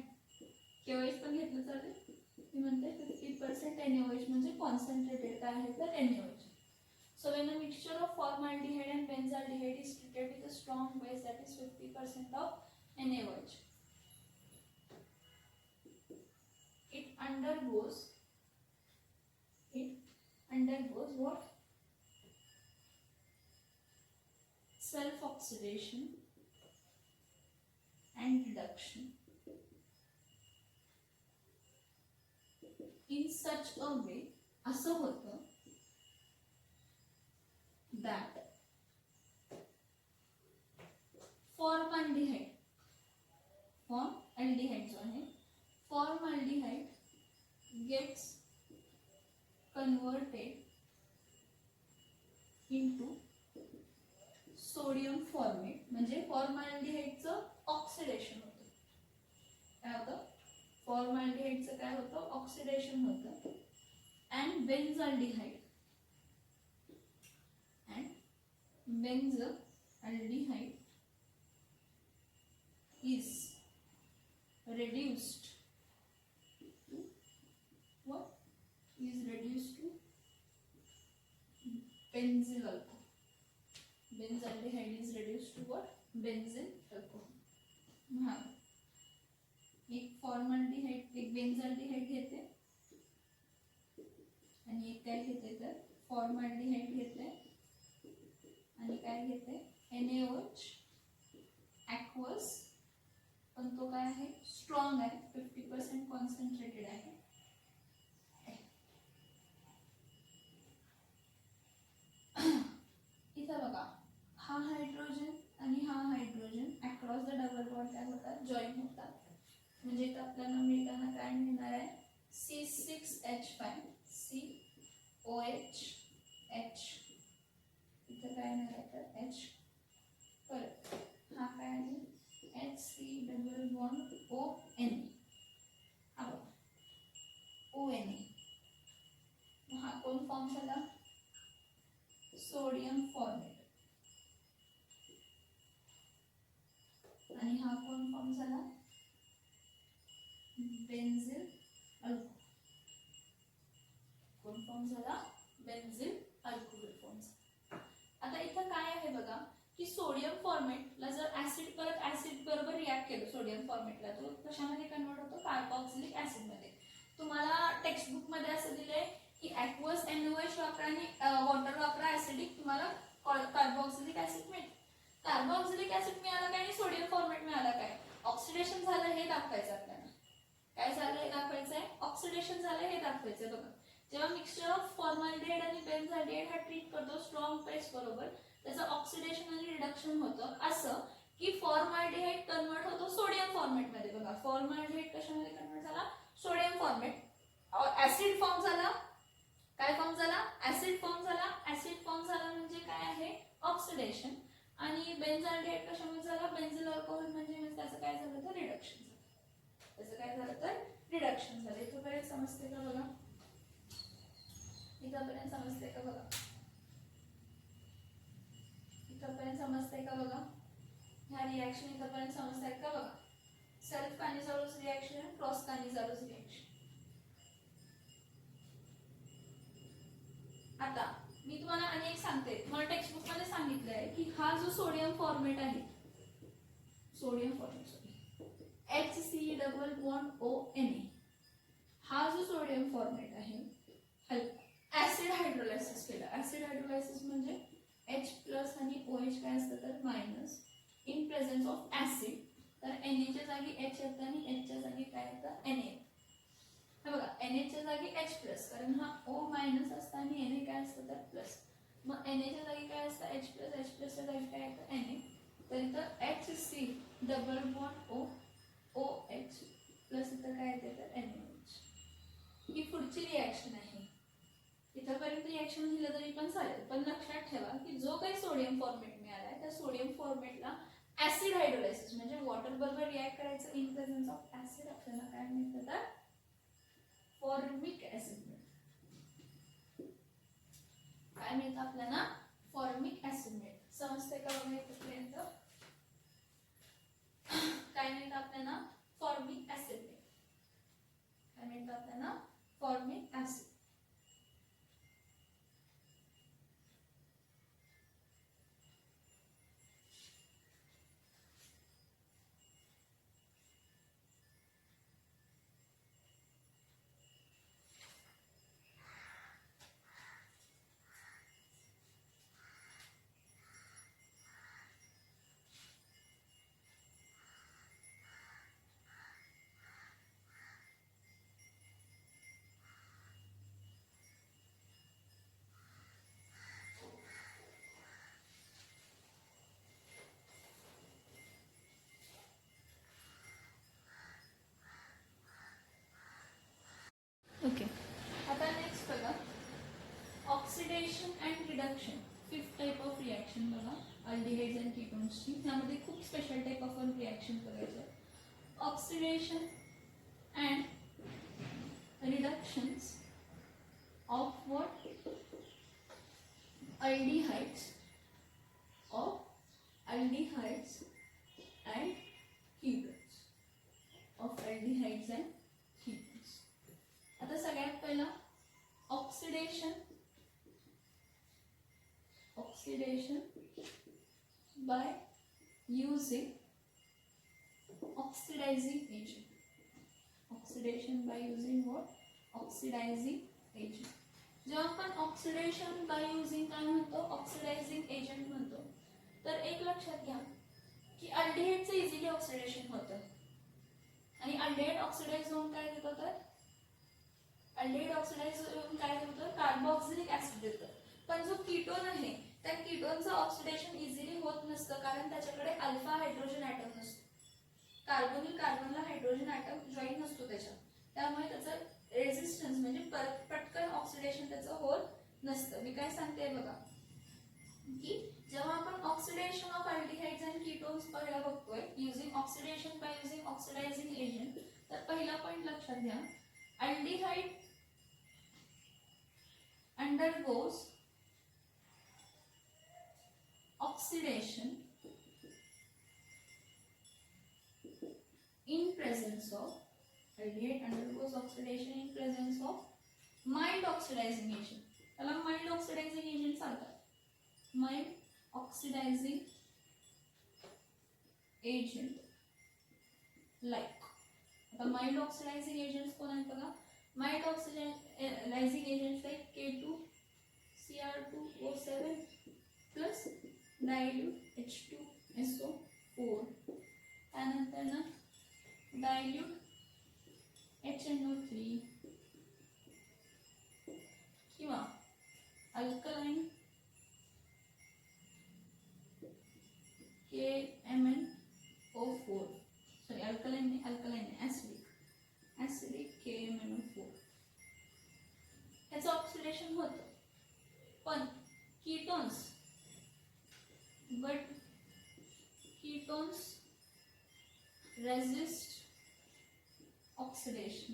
KOH पण घेतलं चालेल. मी म्हणते 50% NaOH म्हणजे कॉन्सन्ट्रेटेड काय आहे, तर NaOH. So when a mixture of formaldehyde and benzaldehyde is treated with a strong base, that is 50% of NaOH, it undergoes what, self oxidation and reduction in such a way, असं होतं that formaldehyde जो आहे, formaldehyde gets converted into sodium format. म्हणजे फॉर्मल्डिहाइडचं ऑक्सिडेशन होतं. काय होतं, फॉर्मल्डिहाइडचं काय होतं, ऑक्सिडेशन होतं. And benzaldehyde is reduced to what, is reduced to benzyl alcohol. Benzaldehyde is reduced to what, benzyl alcohol. हाँ, एक फॉर्मल्डिहाइड, एक बेन्झाल्डिहाइड घेते आणि एक काय घेते, तर फॉर्मल्डिहाइड घेते आणि काय घेते, NaOH ॲक्वस, पण तो काय आहे, स्ट्रॉंग आहे, 50% कॉन्सन्ट्रेटेड आहे. इथं बघा, हा हायड्रोजन आणि हा hydrogen across the double bond काय होतात, जॉईन होतात. म्हणजे इथं आपल्याला मिळताना काय मिळणार आहे, C6H5 COH H, इथं काय येणार आहे, तर H. परत हा काय आहे, HC डबल बॉन्ड ONA, हा बघा ONA. हा कोण फॉर्म झाला, सोडियम फॉर्मेट. आणि हा कोण फॉर्म झाला, बेन्झिल अल्कोहोल. कोण फॉर्म झाला, बेन्झिल अल्कोहोल. आता इथं काय आहे बघा की सोडियम फॉर्मेटला जर ऍसिड परत ऍसिड बरोबर रिॲक्ट केलं सोडियम फॉर्मेटला तो कशामध्ये कन्वर्ट होतो कार्बॉक्सिलिक ऍसिड मध्ये. तुम्हाला टेक्स्टबुक मध्ये असं दिलंय की ऍक्वस NaOH वापरा आणि वॉटर वापरा ऍसिडिक तुम्हाला कार्बॉक्सिलिक ऍसिड मिळेल. कार्बॉक्सिलिक ऍसिड मिळाला काय आणि सोडियम फॉर्मेट मिळाला काय, ऑक्सिडेशन झालं हे दाखवायचं आपल्याला. काय झालं हे दाखवायचंय, ऑक्सिडेशन झालं हे दाखवायचंय. बघा जेव्हा मिक्सचर ऑफ फॉर्मल्डिहाइड आणि बेन्झाल्डिहाइड हा ट्रीट करतो स्ट्रॉंग पेस्ट बरोबर त्याचं ऑक्सिडेशन आणि रिडक्शन होतं असं की फॉर्मल्डिहाइड कन्वर्ट होतो सोडियम फॉर्मेट मध्ये. बघा फॉर्मल्डिहाइड कशामध्ये कन्वर्ट झाला, सोडियम फॉर्मेट. ऍसिड फॉर्म झाला, काय फॉर्म झाला, ऍसिड फॉर्म झाला. ऍसिड फॉर्म झाला म्हणजे काय आहे, ऑक्सिडेशन. आणि बेन्झाल्डिहाइड कशामध्ये झाला, बेन्झिल अल्कोहोल म्हणजे त्याचं काय झालं तर रिडक्शन झालं. त्याचं काय झालं तर रिडक्शन झालं. इथपर्यंत समजते का बघा, इथपर्यंत समजते का बघा, इथपर्यंत समजते का बघा, ह्या रिएक्शन इथपर्यंत समजतायत का बघा. Self Cannizzaro's reaction, cross Cannizzaro's reaction. आता मी तुम्हाला आणि एक सांगते, तुम्हाला टेक्स्टबुक मध्ये सांगितलंय की हा जो सोडियम फॉर्मेट आहे, sodium format HC double bond ONA, हा जो सोडियम फॉर्मेट आहे ऍसिड हायड्रोलायसिस केला. ऍसिड हायड्रोलायसिस म्हणजे H प्लस आणि OH काय असतं तर minus in presence of acid. तर Na च्या जागी H येतं आणि H च्या जागी काय येतं Na. हे बघा Na च्या जागी H प्लस, कारण हा O मायनस असतं आणि Na काय असतं तर प्लस. मग Na च्या जागी काय असतं H प्लस, H प्लस च्या जागी काय येतं Na. तर इथं HC double bond OH plus इथं काय येते तर NaOH. ही पुढची रिॲक्शन आहे. इथपर्यंत रिॲक्शन दिलं तरी पण चालेल, पण लक्षात ठेवा की जो काही सोडियम फॉर्मेट मिळालाय त्या सोडियम फॉर्मेटला ऍसिड हायड्रोलायसिस म्हणजे वॉटर बरोबर रिॲक्ट करायचं इन प्रेझेन्स ऑफ ऍसिड, आपल्याला काय मिळतं तर फॉर्मिक ऍसिड मिळतं. काय मिळतं आपल्याला, फॉर्मिक ऍसिड मिळतं. समजते का बघा इथपर्यंत, काय मिळतं आपल्याला, फॉर्मिक ऍसिड मिळतं. काय मिळतं आपल्याला, फॉर्मिक ऍसिड. ओके, आता नेक्स्ट बघा oxidation and reduction. Fifth type of reaction बघा अल्डिहाइड्स अँड कीटोन्सची. त्यामध्ये खूप स्पेशल टाइप ऑफ रिॲक्शन करायचं आहे. Oxidation and reductions of what, aldehydes, of aldehydes and ketones, of aldehydes and ketones. आता सगळ्यात पहिला oxidation, oxidation by using oxidizing agent. Oxidation by using what, oxidizing agent. जेव्हा आपण ऑक्सिडेशन बाय युझिंग काय म्हणतो, ऑक्सिडायझिंग एजंट म्हणतो, तर एक लक्षात घ्या की अल्डिहाइडचं इझिली ऑक्सिडेशन होतं आणि अल्डिहाइड ऑक्सिडाइज होऊन काय देतं तर अल्डिहाइड ऑक्सिडाइज होऊन काय देतं कार्बोक्सिलिक ऍसिड देतं. पण जो कीटोन आहे त्या कीटोनचं ऑक्सिडेशन इझिली होत नसतं, कारण त्याच्याकडे अल्फा हायड्रोजन ॲटम नसतो. कार्बोनिल कार्बनला हायड्रोजन ॲटम जॉईन नसतो त्याच्यात, त्यामुळे त्याचं रेजिस्टन्स म्हणजे पटकन ऑक्सिडेशन त्याचं होत नसतं. मी काय सांगते बघा की जेव्हा आपण oxidation of aldehydes and ketones पहिला बघतोय using oxidation by using oxidizing agent, तर पहिला पॉइंट लक्षात घ्या, aldehyde undergoes oxidation in presence of, aldehyde undergoes oxidation in presence of mild oxidizing agent. त्याला mild oxidizing agent सांगतात. mild oxidizing agent like. आता माइल्ड ऑक्सिडायझिंग एजंट्स कोण आहेत बघा. Mild oxidising agents like K2Cr2O7 plus dilute H2SO4. त्यानंतर ना डायल्यूट HNO3 किंवा alkaline KMnO4. Sorry alkaline acidic KMnO4. याचं ऑक्सिडेशन होतं. पण ketones resist oxidation.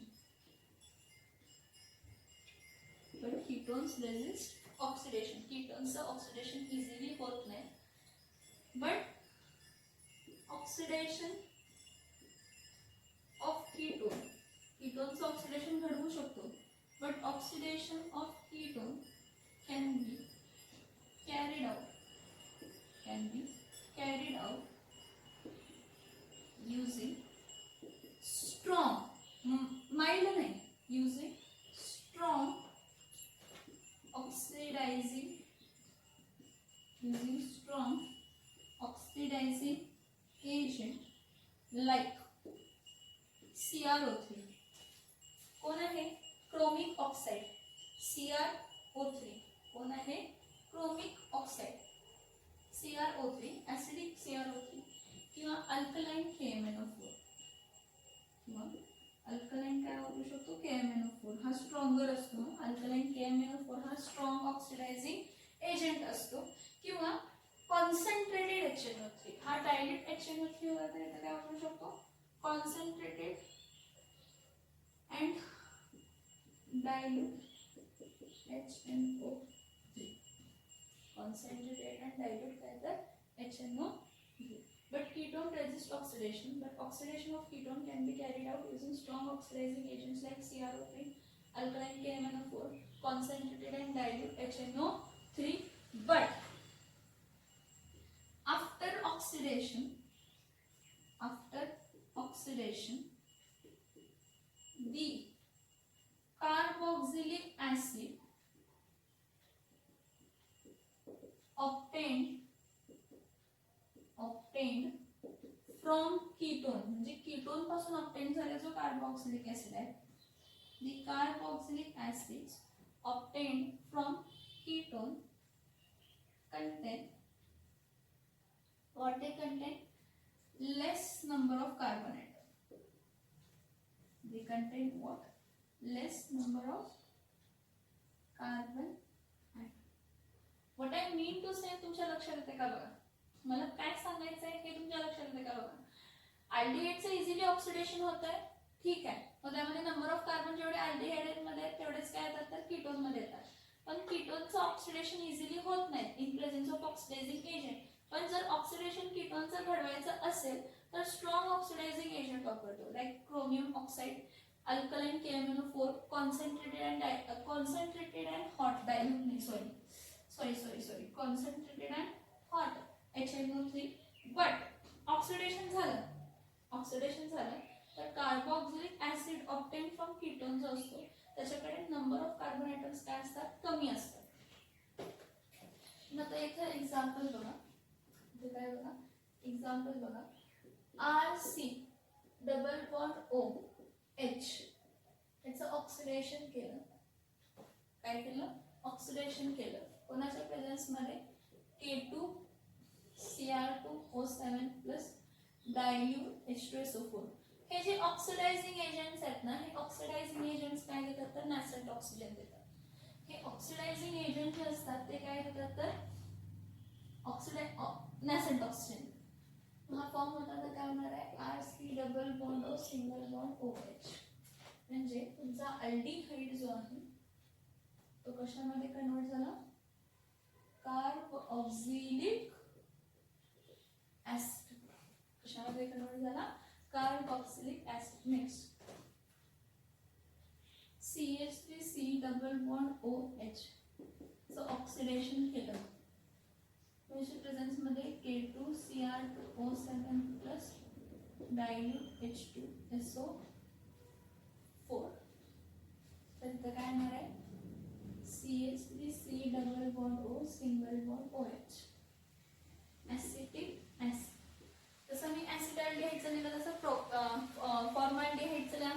But ketones resist oxidation. Ketones oxidation easily होत नाही. But oxidation of ketones oxidation घडवू शकतो. But oxidation of ketone can be carried out using strong, mild नहीं, using strong oxidizing agent like CrO3. कोण आहे? Chromic oxide. CrO3 कोण आहे? Chromic oxide CrO3, acidic CrO3 किंवा अल्कलाइन KMnO4. किंवा अल्कलाइन काय वापरू शकतो? KMnO4 हा स्ट्रॉंगर असतो. अल्कलाइन KMnO4 हा स्ट्रॉंग ऑक्सिडायझिंग एजंट असतो. किंवा कॉन्सन्ट्रेटेड HNO3 हा डायल्यूट HNO3 वगैरे काय वापरू शकतो? Concentrated and dilute HNO3. Concentrated and dilute काय तर HNO3. But ketone resist oxidation. But oxidation of ketone can be carried out using strong oxidizing agents like CrO3, alkaline KMnO4, concentrated and dilute HNO3. But after oxidation, the carboxylic acid obtained from ketone, म्हणजे कीटोन पासून ऑब्टेन झालेला जो कार्बोक्सिलिक ऍसिड आहे, the carboxylic acids obtained from ketone contain what they contain? Less number of carbon atom. They contain what? Less number of carbon atom. What I mean to say तुमच्या लक्षात येते का बघा. मला काय सांगायचं आहे हे तुमच्या लक्षात येते का बघा. अल्डिहाइडचं इझिली ऑक्सिडेशन होत आहे, ठीक आहे. मग त्यामध्ये नंबर ऑफ कार्बन जेवढे अल्डिहाइड मध्ये आहेत तेवढेच काय येतात तर कीटोन मध्ये येतात. पण कीटोनचं ऑक्सिडेशन इझिली होत नाही in presence of oxidizing agent. पण जर ऑक्सिडेशन कीटोनचं घडवायचं असेल तर स्ट्रॉंग ऑक्सिडायझिंग एजंट वापरतो like chromium oxide, alkaline KMnO4, concentrated and hot concentrated and hot HNO3. but oxidation झालं तर carboxylic acid obtain from ketone जो असतो त्याच्याकडे नंबर ऑफ कार्बन ॲटम्स काय असतात? कमी असतात. आता इथे एक्झाम्पल बघा. RC डबल बॉन्ड OH याचं ऑक्सिडेशन केलं. काय केलं? ऑक्सिडेशन केलं. कोणाच्या प्रेझेन्स मध्ये? K2Cr2O7 plus dilute H2SO4. हे जे ऑक्सिडायझिंग एजंट्स आहेत ना, हे ऑक्सिडायझिंग एजंट्स काय देतात तर नॅसेंट ऑक्सिजन देतात. हे ऑक्सिडायझिंग एजंट जे असतात ते काय देतात तर नॅसेंट ऑक्सिजन. हा फॉर्म होता तर काय होणार आहे? RC double bond O single bond OH. म्हणजे तुमचा अल्डिहाइड जो आहे तो कशामध्ये कन्वर्ट झाला? Carboxylic acid. कशामध्ये कन्वर्ट झाला? Carboxylic acid. Next CH3C double bond OH चं ऑक्सिडेशन केलं. कोणाच्या प्रेझेन्स मध्ये K2Cr2O7 प्लस डायल्यूट H2SO4. तर इथं काय येणार आहे CH3C double bond O single bond OH. Acetic acid. जसं मी ऍसिटाल्डिहाइडचं लिहिलं तसं फॉर्मल्डिहाइडचं लिहा.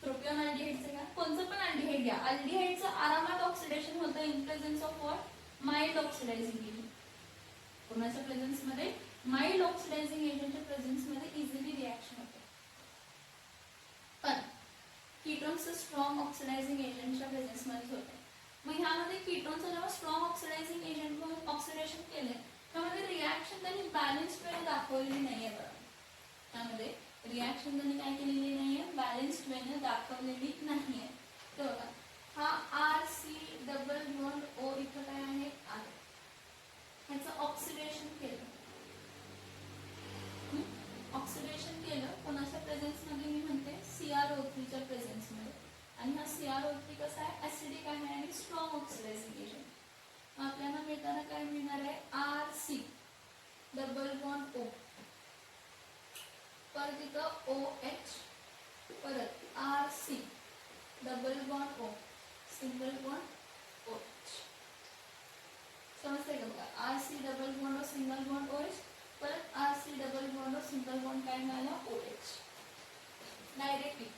प्रोपिओनल्डिहाइडचं घ्या. कोणतं पण अल्डिहाइड घ्या. अल्डिहाइडचं आरामात ऑक्सिडेशन होतं in presence of what mild oxidizing agent. कोणाच्या प्रेझेन्स मध्ये माइल्ड ऑक्सिडायझिंग एजंटच्या प्रेझेन्स मध्ये इझिली रिॲक्शन होते. पण कीटोन्सचं स्ट्रॉंग ऑक्सिडायझिंग एजंटच्या प्रेझेन्स मध्ये होते. मग ह्यामध्ये कीटोनचं जेव्हा स्ट्रॉंग ऑक्सिडायझिंग एजंट म्हणून ऑक्सिडेशन केले त्यामध्ये रिॲक्शन त्यांनी बॅलन्स्ड वेने दाखवलेली नाहीये. बघा त्यामध्ये रिॲक्शन त्यांनी काय केलेली नाहीये बॅलन्स्ड वेने दाखवलेली नाहीये. तर बघा हा RC डबल बॉन्ड O इथं काय आहे R. ह्याचं ऑक्सिडेशन केलं. ऑक्सिडेशन केलं कोणाच्या प्रेझेन्स मध्ये मी म्हणते CrO3 च्या प्रेझेन्स मध्ये. आणि हा CrO3 कसा आहे ऍसिडिक आहे आणि स्ट्रॉंग ऑक्सिडायझिंग एजंट. आपल्याला मिळताना काय मिळणार आहे RC डबल बॉन्ड O परत इथं OH परत RC double bond O single bond OH. समजतंय का बघा RC double bond O single bond OH परत RC double bond O single bond काय मिळालं OH. डायरेक्टली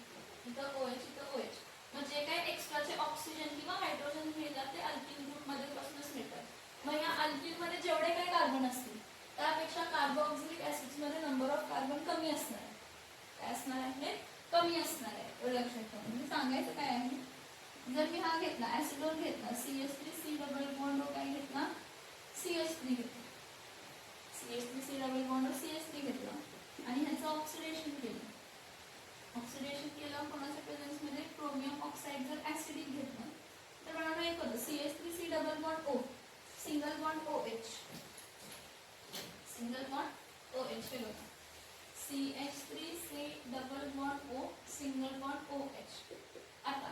इथं OH इथं OH. मग जे काही एक्स्ट्राचे ऑक्सिजन किंवा हायड्रोजन मिळतात ते अल्किल ग्रुप मध्ये पासूनच मिळतात. मग या अल्किल मध्ये जेवढे काही कार्बन असतील त्यापेक्षा कार्बोक्सिलिक ऍसिड्स मध्ये नंबर ऑफ कार्बन कमी असणार आहे. काय असणार आहे कमी असणार आहे. लक्षात ठेवा. म्हणजे सांगायचं काय आहे जर मी हा घेतला ऍसिडोन घेतला CH3C डबल बॉन्ड O काय घेतला CH3 घेतला. CH3C double bond O CH3 घेतला आणि ह्याचं ऑक्सिडेशन केलं. ऑक्सिडेशन केलं कोणाच्या प्रेझेन्स मध्ये क्रोमियम ऑक्साईड जर ऍसिडिक घेतलं तर मला एक होतं CH3C double bond O single bond OH single bond OH हे बघा CH3C double bond O single bond OH. आता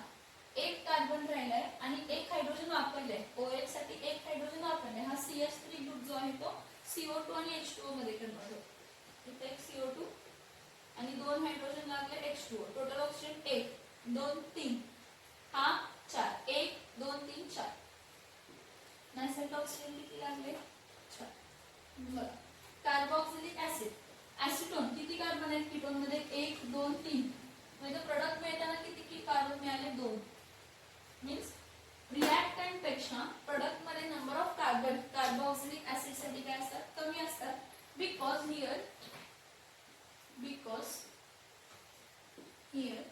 एक कार्बन राहिलाय आणि एक हायड्रोजन वापरलंय. OH साठी एक हायड्रोजन वापरलंय. हा CH3 ग्रुप जो आहे तो CO2 आणि H2O मध्ये कन्वर्ट होतो. इथे एक CO2 आणि दोन हायड्रोजन लागले H2O. टोटल ऑक्सिजन 1 2 3 हा 4 1 2 3 4. नायट्राइल ऑक्सिजन किती लागले 4. बघा कार्बोक्सिलिक ऍसिड ऍसिटोन किती कार्बन आहेत कीटोन मध्ये 1 2 3. म्हणजे प्रोडक्ट मिळताना किती कार्बन मिळाले 2. मीन्स रिॲक्टंट पेक्षा प्रोडक्ट मध्ये number of carbon carboxylic acid साठी काय असतात कमी असतात. Because here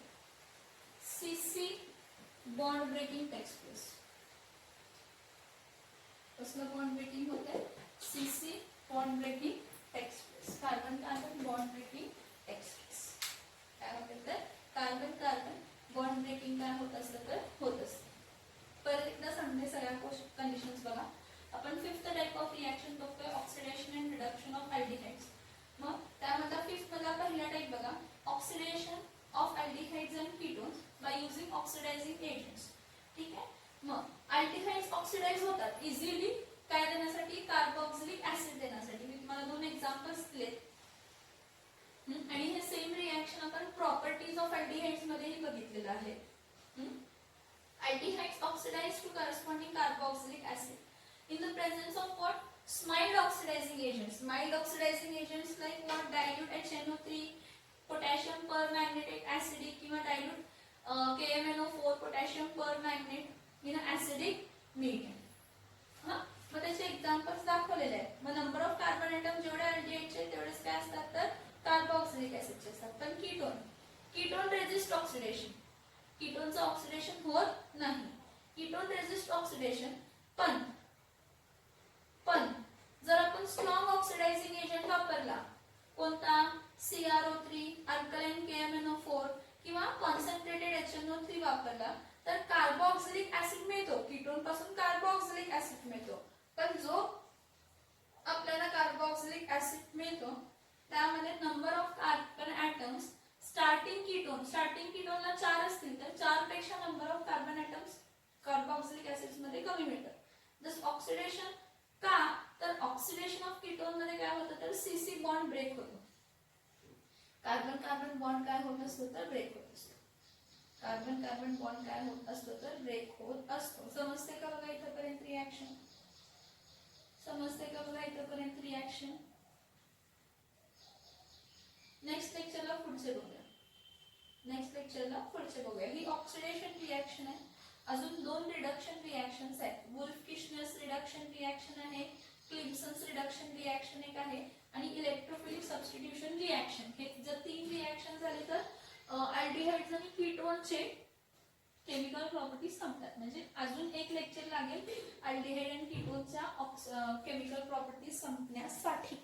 CC bond breaking takes place. कसलं बॉन्ड ब्रेकिंग होते CC bond breaking takes place. Carbon carbon bond breaking takes place. काय होते तर कार्बन कार्बन बॉन्ड ब्रेकिंग काय होत असतं तर होत असतं. परत एकदा सांगते सगळ्या कंडिशन्स बघा. आपण फिफ्थ टाइप ऑफ रिएक्शन बघतोय oxidation and reduction of aldehydes. मग त्यामधला फिफ्थ मधला पहिला टाइप बघा oxidation of aldehydes and ketones by using oxidising agents. ठीक आहे. मग अल्डिहाइड्स ऑक्सिडाइज होतात इझिली काय देण्यासाठी कार्बोक्सिलिक ऍसिड देण्यासाठी. मी तुम्हाला दोन एक्झाम्पल्स दिलेत आणि हे सेम रिएक्शन आपण प्रॉपर्टीज ऑफ अल्डिहाइड्स मध्येही बघितलेलं आहे. Aldehydes oxidize to corresponding carboxylic acid in the presence of what mild oxidizing agents. Mild oxidizing agents like what dilute HNO3, potassium permanganate acidic किंवा dilute KMNO4 potassium permanganate in acidic medium. हां मग त्याचे एक्झाम्पल्स दाखवलेले आहेत. मग नंबर ऑफ कार्बन एटम जेवढे अल्डिहाइडचे तेवढेच काय असतात तर कार्बोक्सिलिक ऍसिडचे असतात. पण कीटोन रेजिस्ट ऑक्सिडेशन. कीटोनचं ऑक्सिडेशन होत नाही. कीटोन रेजिस्ट ऑक्सिडेशन पण जर आपण स्ट्रॉंग ऑक्सिडायझिंग एजंट वापरला कोणता CrO3 अल्कलाइन KMNO4 किंवा कॉन्सन्ट्रेटेड HNO3 वापरला तर कार्बोक्सिलिक ऍसिड मिळतो. कीटोन पासून कार्बोक्सिलिक ऍसिड मिळतो. पण जो आपल्याला कार्बोक्सिलिक ऍसिड मिळतो त्यामध्ये number of carbon atoms starting कीटोनला 4 असतील तर 4 पेक्षा number of carbon atoms carboxylic acids मध्ये कमी मिळतात. दिस ऑक्सिडेशन का तर ऑक्सिडेशन ऑफ कीटोन मध्ये काय होतं तर सीसी बॉन्ड ब्रेक होतो. कार्बन कार्बन बॉन्ड काय होत असतो तर ब्रेक होत असतो. कार्बन कार्बन बॉन्ड काय होत असतो तर ब्रेक होत असतो. समजते का बघा इथपर्यंत रिॲक्शन? समजते का बघा इथपर्यंत रिॲक्शन? नेक्स्ट लेक्चरला पुढचे बघूया. ही ऑक्सिडेशन रिॲक्शन आहे. अजून 2 रिडक्शन रिॲक्शन्स आहेत. वुल्फ-किशनर्स रिडक्शन रिॲक्शन आहे, क्लिम्सन्स रिडक्शन रिॲक्शन एक आहे आणि इलेक्ट्रोफिलिक सबस्टिट्यूशन रिॲक्शन. हे जर 3 रिॲक्शन झाले तर अल्डिहाइड्स आणि कीटोनचे केमिकल प्रॉपर्टीज संपतात. म्हणजे अजून एक लेक्चर लागेल अल्डिहाइड आणि कीटोनच्या केमिकल प्रॉपर्टीज संपण्यासाठी.